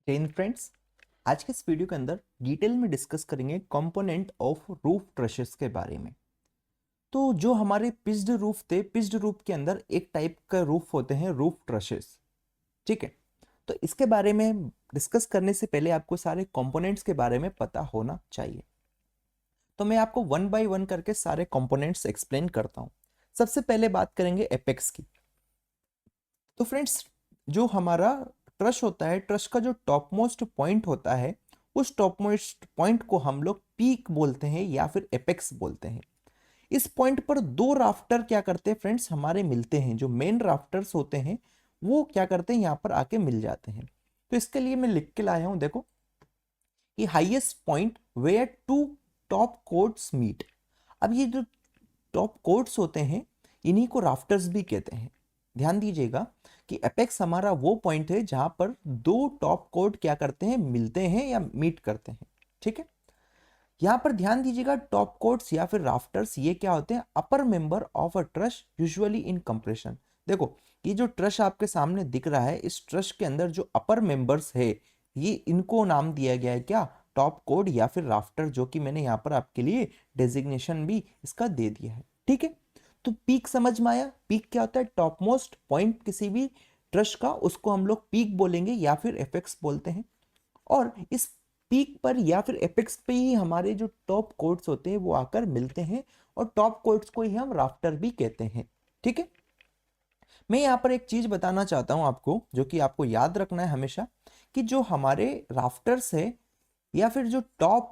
Jain friends, आज के इस वीडियो के अंदर डिटेल में डिस्कस करेंगे कंपोनेंट ऑफ रूफ ट्रशेस के बारे में। तो जो हमारे पिच्ड रूफ थे, पिच्ड रूफ के अंदर एक टाइप का रूफ होते हैं रूफ ट्रशेस। ठीक है, तो इसके बारे में डिस्कस करने से पहले आपको सारे कंपोनेंट्स के बारे में पता होना चाहिए। तो मैं आपको वन बाय वन करके सारे कंपोनेंट्स एक्सप्लेन करता हूं। सबसे पहले बात करेंगे एपेक्स की। तो फ्रेंड्स, जो हमारा ट्रश होता है, ट्रश का जो टॉप मोस्ट पॉइंट होता है, उस टॉप मोस्ट पॉइंट को हम लोग पीक बोलते हैं या फिर एपेक्स बोलते हैं। इस पॉइंट पर दो राफ्टर क्या करते हैं फ्रेंड्स, हमारे मिलते हैं। जो मेन राफ्टर्स होते हैं वो क्या करते हैं, यहाँ पर आके मिल जाते हैं। तो इसके लिए मैं लिख के लाया हूं, देखो कि highest point where two top chords meet. अब ये जो टॉप कोर्ट्स होते हैं, इन्हीं को राफ्टर्स भी कहते हैं। ध्यान दीजिएगा कि एपेक्स हमारा वो पॉइंट है जहां पर दो टॉप कोर्ट क्या करते हैं, मिलते हैं या मीट करते हैं। ठीक है, यहां पर ध्यान दीजिएगा, टॉप कोर्ट्स या फिर राफ्टर्स ये क्या होते हैं, upper member of a truss usually in compression. देखो, ये जो ट्रश आपके सामने दिख रहा है, इस ट्रश के अंदर जो अपर मेंबर्स है, ये इनको नाम दिया गया है क्या, टॉप कोड या फिर राफ्टर, जो कि मैंने यहाँ पर आपके लिए डेजिग्नेशन भी इसका दे दिया है। ठीक है, तो पीक समझ में आया। पीक क्या होता है, टॉप मोस्ट पॉइंट किसी भी ट्रश का, उसको हम लोग पीक बोलेंगे या फिर एपेक्स बोलते हैं। और इस पीक पर या फिर एपेक्स पे ही हमारे जो टॉप कोर्ट्स होते हैं वो आकर मिलते हैं, और टॉप कोर्ट्स को ही हम राफ्टर भी कहते हैं। ठीक है, मैं यहाँ पर एक चीज बताना चाहता हूँ आपको, जो कि आपको याद रखना है हमेशा, कि जो हमारे राफ्टर्स है या फिर जो टॉप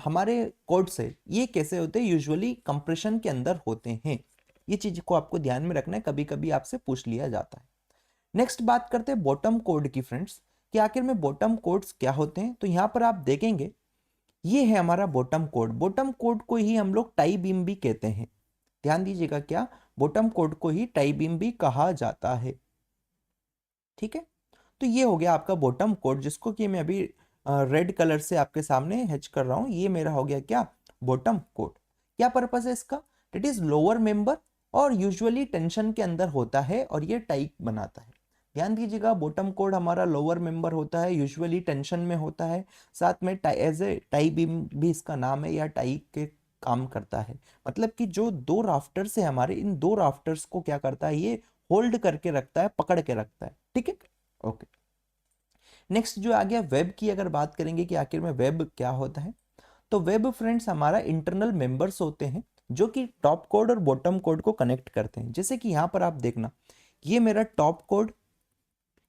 हमारे कोर्ट्स है, ये कैसे होते हैं, यूजुअली कंप्रेशन के अंदर होते हैं। ये चीज को आपको ध्यान में रखना है, कभी कभी आपसे पूछ लिया जाता है। नेक्स्ट बात करते हैं बॉटम कोड की फ्रेंड्स, कि आखिर में बॉटम कोड्स क्या होते हैं। तो यहाँ पर आप देखेंगे, ये है हमारा बॉटम कोड। बॉटम कोड को ही हम लोग टाई बीम भी कहते हैं। ध्यान दीजिएगा, क्या, बॉटम कोड को ही टाई बीम भी कहा जाता है। ठीक है, तो ये हो गया आपका बॉटम कोड, जिसको कि मैं अभी रेड कलर से आपके सामने हैच कर रहा हूं। ये मेरा हो गया क्या, बॉटम कोड। क्या पर्पस है इसका, इट इज लोअर मेंबर और यूजुअली टेंशन के अंदर होता है, और ये टाई बनाता है। ध्यान दीजिएगा, बॉटम कोड हमारा लोअर मेंबर होता है, यूजुअली टेंशन में होता है। साथ में tie, as a tie beam भी इसका नाम है, या टाई के काम करता है। मतलब कि जो दो राफ्टर्स है हमारे, इन दो राफ्टर्स को क्या करता है, ये होल्ड करके रखता है, पकड़ के रखता है। ठीक है, ओके। नेक्स्ट जो आ गया वेब की, अगर बात करेंगे कि आखिर में वेब क्या होता है, तो वेब फ्रेंड्स हमारा इंटरनल मेंबर्स होते हैं, जो कि टॉप कोड और बॉटम कोड को कनेक्ट करते हैं। जैसे कि यहां पर आप देखना, ये मेरा टॉप कोड,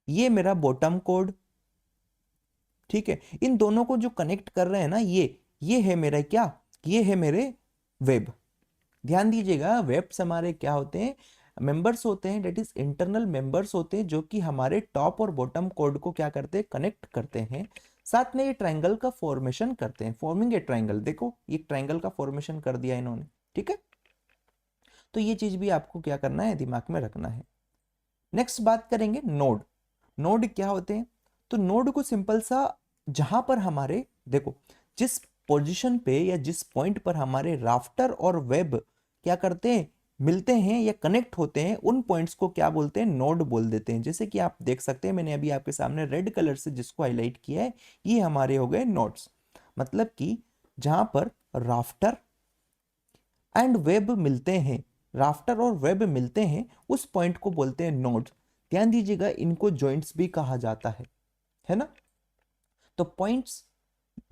ये मेरा बॉटम कोड। ठीक है, इन दोनों को जो कनेक्ट कर रहे हैं ना, ये है मेरा क्या, ये है मेरे वेब। ध्यान दीजिएगा, वेब्स हमारे क्या होते हैं, मेंबर्स होते हैं, डेट इज इंटरनल मेंबर्स होते हैं, जो कि हमारे टॉप और बॉटम कोड को क्या करते हैं, कनेक्ट करते हैं। साथ में ये ट्रायंगल का फॉर्मेशन करते हैं, फॉर्मिंग ए ट्रायंगल। देखो, ये ट्रायंगल का फॉर्मेशन कर दिया इन्होंने। ठीक है, तो ये चीज भी आपको क्या करना है, दिमाग में रखना है। नेक्स्ट बात करेंगे नोड। नोड क्या होते हैं, तो नोड को सिंपल सा, जहां पर हमारे, देखो, जिस पोजीशन पे या जिस पॉइंट पर हमारे राफ्टर और वेब क्या करते हैं, मिलते हैं या कनेक्ट होते हैं, उन पॉइंट्स को क्या बोलते हैं, नोड बोल देते हैं। जैसे कि आप देख सकते हैं, मैंने अभी आपके सामने रेड कलर से जिसको हाईलाइट किया है, ये हमारे हो गए नोड्स। मतलब कि जहां पर राफ्टर एंड वेब मिलते हैं, राफ्टर और वेब मिलते हैं, उस पॉइंट को बोलते हैं नोड्स। ध्यान दीजिएगा, इनको जॉइंट्स भी कहा जाता है ना। तो पॉइंट्स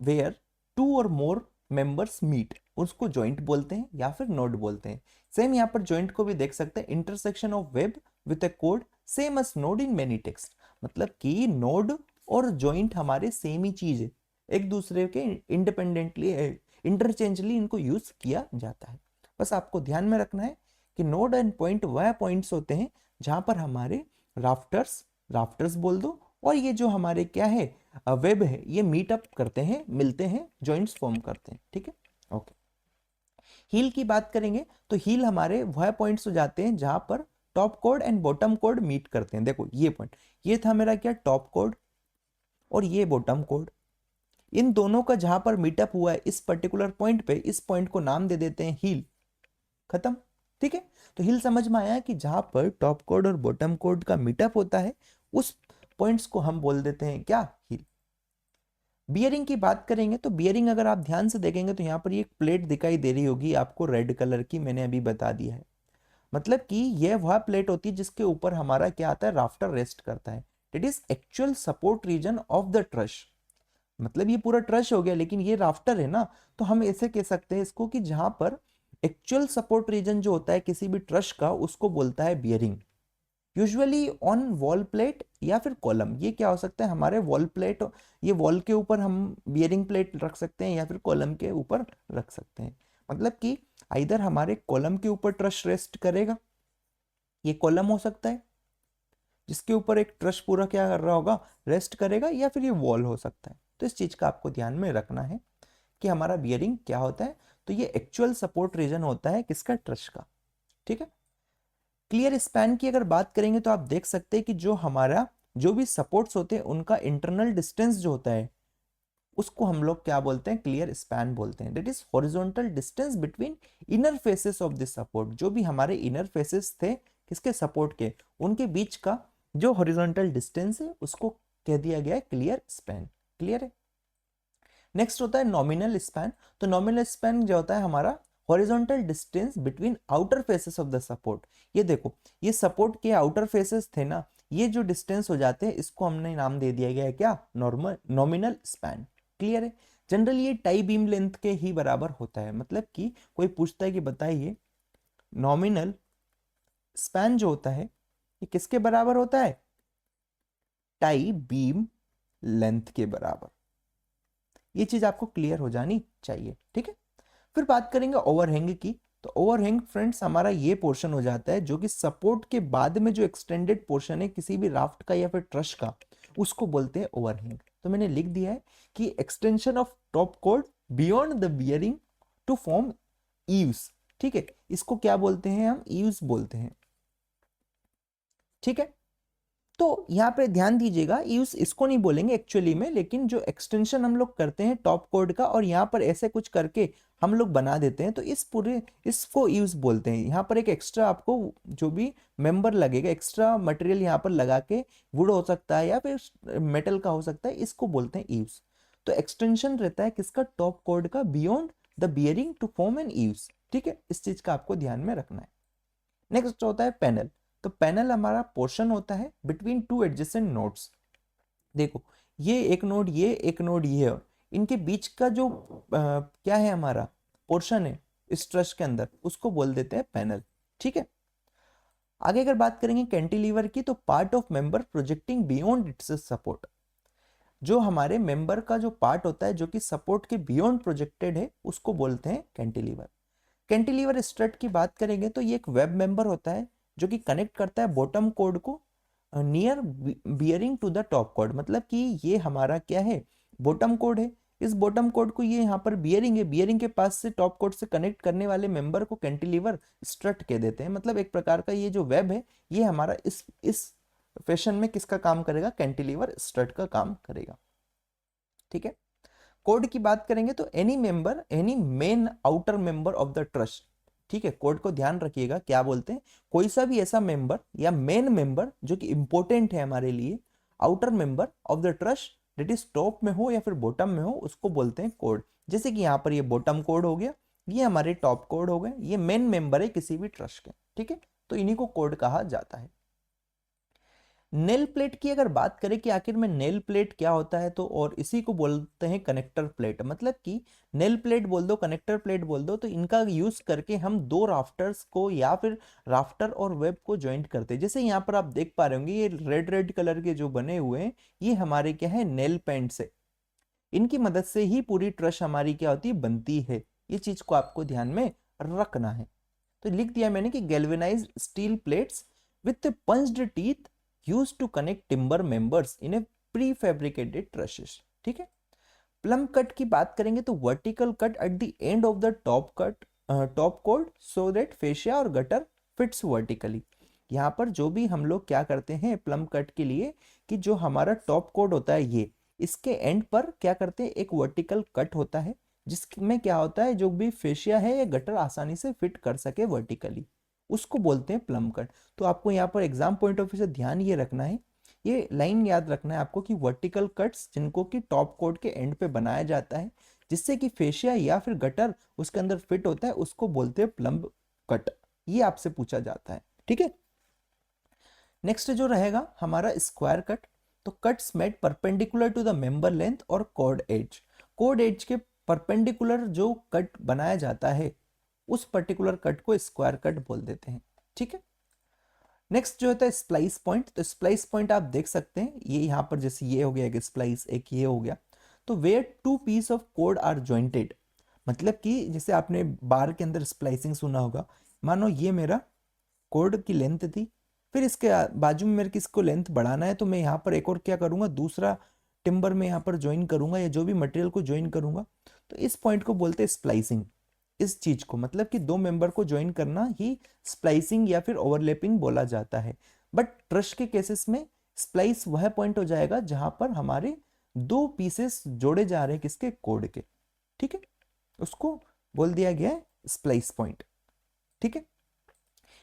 वेयर टू और मोर मेंबर्स मीट, उसको जॉइंट बोलते हैं या फिर नोड बोलते हैं। सेम यहाँ पर जॉइंट को भी देख सकते हैं, intersection of web with a कोड same as node in many texts. मतलब कि नोड और जॉइंट हमारे सेम ही चीज है, एक दूसरे के इंडिपेंडेंटली, इंटरचेंजली इनको यूज किया जाता है। बस आपको ध्यान में रखना है कि नोड एंड पॉइंट वह पॉइंट्स होते हैं जहां पर हमारे राफ्टर्स, राफ्टर्स बोल दो, और ये जो हमारे क्या है, वेब है, ये मीटअप करते हैं, मिलते हैं, जॉइंट्स फॉर्म करते हैं। ठीक है, ओके। हील की बात करेंगे, तो हील हमारे वह पॉइंट्स हो जाते हैं जहां पर top code and bottom code meet करते हैं। देखो, ये पॉइंट, ये था मेरा क्या, टॉप कोड, और ये बॉटम कोड। इन दोनों का जहां पर मीटअप हुआ है इस पर्टिकुलर पॉइंट पे, इस पॉइंट को नाम दे देते हैं हील। खत्म। ठीक है, तो हिल समझ में आया कि जहां पर टॉप कोड और बॉटम कोड का मीटअप होता है, उस पॉइंट्स को हम बोल देते हैं क्या, हिल। बियरिंग की बात करेंगे तो बियरिंग अगर आप ध्यान से देखेंगे तो यहाँ पर ये एक प्लेट दिखाई दे रही होगी आपको रेड कलर की, मैंने अभी बता दिया है। मतलब कि यह वह प्लेट होती है जिसके ऊपर हमारा क्या आता है, राफ्टर रेस्ट करता है। It is actual support region of the truss. मतलब ये पूरा ट्रश हो गया लेकिन ये राफ्टर है ना, तो हम ऐसे कह सकते हैं इसको कि जहां पर एक्चुअल सपोर्ट रीजन जो होता है किसी भी ट्रश का उसको बोलता है bearing. Usually on wall plate या फिर कॉलम, ये क्या हो सकता है हमारे वॉल प्लेट, ये वॉल के ऊपर हम बियरिंग प्लेट रख सकते हैं या फिर कॉलम के ऊपर रख सकते हैं। मतलब कि इधर हमारे कॉलम के ऊपर ट्रस रेस्ट करेगा, ये कॉलम हो सकता है जिसके ऊपर एक ट्रस पूरा क्या कर रहा होगा, रेस्ट करेगा, या फिर ये वॉल हो सकता है। तो इस चीज का आपको ध्यान में रखना है कि हमारा बियरिंग क्या होता है, तो ये एक्चुअल सपोर्ट रीजन होता है किसका, ट्रस का। ठीक है। क्लियर स्पैन की अगर बात करेंगे तो आप देख सकते हैं कि जो हमारा जो भी सपोर्ट्स होते हैं उनका इंटरनल डिस्टेंस जो होता है उसको हम लोग क्या बोलते हैं, क्लियर स्पैन बोलते हैं। That is horizontal distance between inner faces of this support. जो भी हमारे इनर फेसेस थे किसके, सपोर्ट के, उनके बीच का जो हॉरिजॉन्टल डिस्टेंस है उसको कह दिया गया है क्लियर स्पैन। क्लियर है। नेक्स्ट होता है नॉमिनल स्पैन। तो नॉमिनल स्पैन जो होता है हमारा horizontal distance between outer faces of the support. ये देखो, ये सपोर्ट के आउटर फेसेस थे ना, ये जो डिस्टेंस हो जाते हैं इसको हमने नाम दे दिया गया है क्या, नॉर्मल नॉमिनल स्पैन। क्लियर है। जनरली ये टाई बीम लेंथ के ही बराबर होता है। मतलब कि कोई पूछता है कि बताइए नॉमिनल स्पैन जो होता है ये किसके बराबर होता है, टाई बीम लेंथ के बराबर। ये चीज आपको क्लियर हो जानी चाहिए। ठीक है। फिर बात करेंगे ओवरहैंग की। तो ओवरहैंग फ्रेंड्स हमारा ये पोर्शन हो जाता है जो कि सपोर्ट के बाद में जो एक्सटेंडेड पोर्शन है किसी भी राफ्ट का या फिर ट्रस का, उसको बोलते हैं ओवरहैंग। तो मैंने लिख दिया है कि एक्सटेंशन ऑफ टॉप कोड beyond the bearing to form eaves. ठीक है, इसको क्या बोलते हैं, हम ईव्स बोलते हैं। ठीक है। तो यहाँ पे ध्यान दीजिएगा, यूज इसको नहीं बोलेंगे एक्चुअली में, लेकिन जो एक्सटेंशन हम लोग करते हैं टॉप कोड का और यहाँ पर ऐसे कुछ करके हम लोग बना देते हैं तो इस पूरे इसको यूज बोलते हैं। यहाँ पर एक एक्स्ट्रा आपको जो भी मेंबर लगेगा, एक्स्ट्रा मटेरियल यहाँ पर लगा के, वुड हो सकता है या फिर मेटल का हो सकता है, इसको बोलते हैं यूज। तो एक्सटेंशन रहता है किसका, टॉप कोड का, beyond the bearing to form an eaves. ठीक है, इस चीज का आपको ध्यान में रखना है। नेक्स्ट होता है पैनल। तो पैनल हमारा पोर्शन होता है बिटवीन टू एडजेसेंट नोड्स। देखो, ये एक नोड, ये एक नोड, ये है, इनके बीच का जो क्या है हमारा पोर्शन है इस ट्रस के अंदर, उसको बोल देते हैं पैनल। ठीक है। आगे अगर बात करेंगे कैंटिलीवर की, तो part of member projecting beyond it's support. जो हमारे मेंबर का जो पार्ट होता है जो कि सपोर्ट के बियॉन्ड प्रोजेक्टेड है उसको बोलते हैं कैंटिलीवर। कैंटिलीवर स्ट्रट की बात करेंगे तो ये एक वेब मेंबर होता है जो कि कनेक्ट करता है बॉटम कोड को near bearing to the top कोड। मतलब कि ये हमारा क्या है, बॉटम कोड है, इस बॉटम कोड को ये यहाँ पर बियरिंग है, बियरिंग के पास से टॉप कोड से कनेक्ट करने वाले मेंबर को कैंटिलीवर स्ट्रट कह देते हैं। मतलब एक प्रकार का ये जो वेब है ये हमारा इस फैशन में किसका काम करेगा, कैंटिलीवर स्ट्रट का काम करेगा। ठीक है। कोड की बात करेंगे तो any member, any main outer member of the trust. ठीक है, कोड को ध्यान रखिएगा, क्या बोलते हैं, कोई सा भी ऐसा मेंबर या मेन मेंबर जो कि इंपॉर्टेंट है हमारे लिए, outer member of the truss, that is top में हो या फिर बॉटम में हो, उसको बोलते हैं कोड। जैसे कि यहाँ पर ये बॉटम कोड हो गया, ये हमारे टॉप कोड हो गए, ये मेन मेंबर है किसी भी ट्रस्ट के। ठीक है, तो इन्हीं को कोड कहा जाता है। नेल प्लेट की अगर बात करें कि आखिर में नेल प्लेट क्या होता है, तो और इसी को बोलते हैं कनेक्टर प्लेट। मतलब कि नेल प्लेट बोल दो, कनेक्टर प्लेट बोल दो, तो इनका यूज करके हम दो राफ्टर्स को या फिर राफ्टर और वेब को ज्वाइंट करते हैं। जैसे यहाँ पर आप देख पा रहे होंगे ये रेड रेड कलर के जो बने हुए हैं ये हमारे क्या है, नेल पेंट से, इनकी मदद से ही पूरी ट्रश हमारी क्या होती है, बनती है। ये चीज को आपको ध्यान में रखना है। तो लिख दिया मैंने कि galvanized steel plates with punched teeth used to connect timber members in a prefabricated trusses। ठीक है। प्लम कट की बात करेंगे तो vertical cut at the end of the top code so that fascia और गटर फिट्स वर्टिकली। यहाँ पर जो भी हम लोग क्या करते हैं प्लम कट के लिए, कि जो हमारा टॉप कोड होता है ये, इसके एंड पर क्या करते हैं, एक वर्टिकल कट होता है जिसमें क्या होता है, जो भी फेशिया है या गटर आसानी से फिट कर सके वर्टिकली, उसको बोलते हैं प्लम कट। तो आपको यहाँ पर एग्जाम पॉइंट ऑफ व्यू से ध्यान ये रखना है ये लाइन याद रखना है आपको कि वर्टिकल कट्स जिनको कि टॉप कोड के एंड पे बनाया जाता है जिससे कि फेशिया या फिर गटर उसके अंदर फिट होता है, उसको बोलते हैं प्लम्ब कट। ये आपसे पूछा जाता है, ठीक है। नेक्स्ट जो रहेगा हमारा स्क्वायर कट। तो cuts made perpendicular to the member length और कॉर्ड एज। कॉर्ड एज के परपेंडिकुलर जो कट बनाया जाता है उस पर्टिकुलर कट को स्क्वायर कट बोल देते हैं, ठीक है। नेक्स्ट जो होता है स्प्लाइस पॉइंट। तो स्प्लाइस पॉइंट आप देख सकते हैं, ये यहाँ पर जैसे ये हो गया एक स्प्लाइस, एक ये हो गया। तो वेयर टू पीस ऑफ कोड आर जॉइंटेड, मतलब कि जैसे आपने बार के अंदर स्प्लाइसिंग सुना होगा। मानो ये मेरा कोड की लेंथ थी, फिर इसके बाजू में मेरे किसको लेंथ बढ़ाना है तो मैं यहाँ पर एक और क्या करूँगा, दूसरा टिम्बर में यहाँ पर ज्वाइन करूँगा या जो भी मटेरियल को ज्वाइन करूँगा। तो इस पॉइंट को बोलते हैं स्प्लाइसिंग। इस चीज को मतलब कि दो मेंबर को ज्वाइन करना ही स्प्लाइसिंग या फिर ओवरलैपिंग बोला जाता है। बट ट्रश के केसेस में स्प्लाइस वह पॉइंट हो जाएगा जहां पर हमारे दो पीसेस जोड़े जा रहे हैं किसके, कोड के, ठीक है। उसको बोल दिया गया है स्प्लाइस पॉइंट, ठीक है।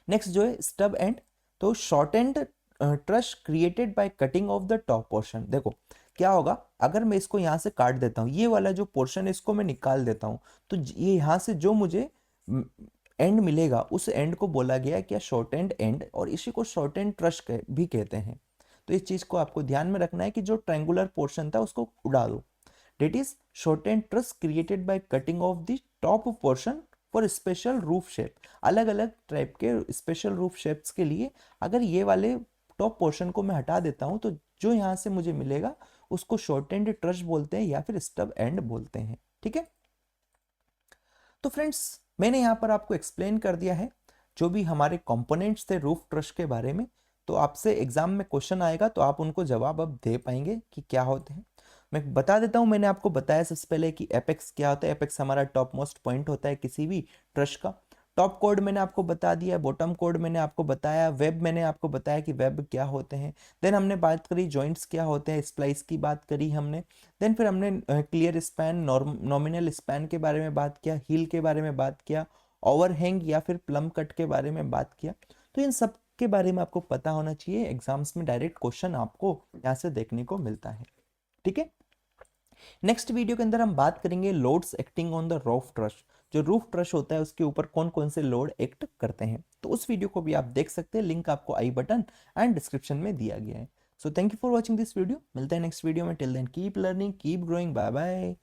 नेक्स्ट जो है स्टब एंड। तो short end truss created by cutting of the top portion. देखो क्या होगा, अगर मैं इसको यहाँ से काट देता हूँ, ये वाला जो पोर्शन है इसको मैं निकाल देता हूँ, तो ये यहाँ से जो मुझे एंड मिलेगा उस एंड को बोला गया क्या, शॉर्ट एंड एंड, और इसी को शॉर्ट एंड ट्रश भी कहते हैं। तो इस चीज को आपको ध्यान में रखना है कि जो ट्रायंगुलर पोर्शन था उसको उड़ा दो। That is short and truss created by cutting of the top portion for special roof shape. अलग अलग टाइप के स्पेशल रूफ शेप्स के लिए अगर ये वाले टॉप पोर्शन को मैं हटा देता हूं तो जो यहां से मुझे मिलेगा उसको शॉर्ट एंड ट्रश बोलते हैं या फिर स्टब एंड बोलते हैं, ठीक है। तो फ्रेंड्स मैंने यहाँ पर आपको एक्सप्लेन कर दिया है जो भी हमारे कंपोनेंट्स थे रूफ ट्रश के बारे में। तो आपसे एग्जाम में क्वेश्चन आएगा तो आप उनको जवाब अब दे पाएंगे कि क्या होते हैं। मैं बता देता हूँ, मैंने आपको बताया सबसे पहले कि एपेक्स क्या होता है। एपेक्स हमारा टॉप मोस्ट पॉइंट होता है किसी भी ट्रश का। टॉप कोड मैंने आपको बता दिया, बॉटम कोड मैंने आपको बताया, वेब मैंने आपको बताया कि वेब क्या होते हैं। देन हमने बात करी जॉइंट्स क्या होते हैं, स्प्लाइस की बात करी हमने। देन फिर हमने क्लियर स्पैन, नॉमिनल स्पैन के बारे में बात किया, हील के बारे में बात किया, ओवरहैंग या फिर प्लम कट के बारे में बात किया। तो इन सब के बारे में आपको पता होना चाहिए, एग्जाम्स में डायरेक्ट क्वेश्चन आपको यहाँ से देखने को मिलता है, ठीक है। नेक्स्ट वीडियो के अंदर हम बात करेंगे loads acting on the roof truss. जो रूफ ट्रश होता है उसके ऊपर कौन कौन से लोड एक्ट करते हैं, तो उस वीडियो को भी आप देख सकते हैं, लिंक आपको आई बटन एंड डिस्क्रिप्शन में दिया गया है। So thank you for watching this video, मिलते हैं नेक्स्ट वीडियो में। Till then keep learning, keep growing, bye bye.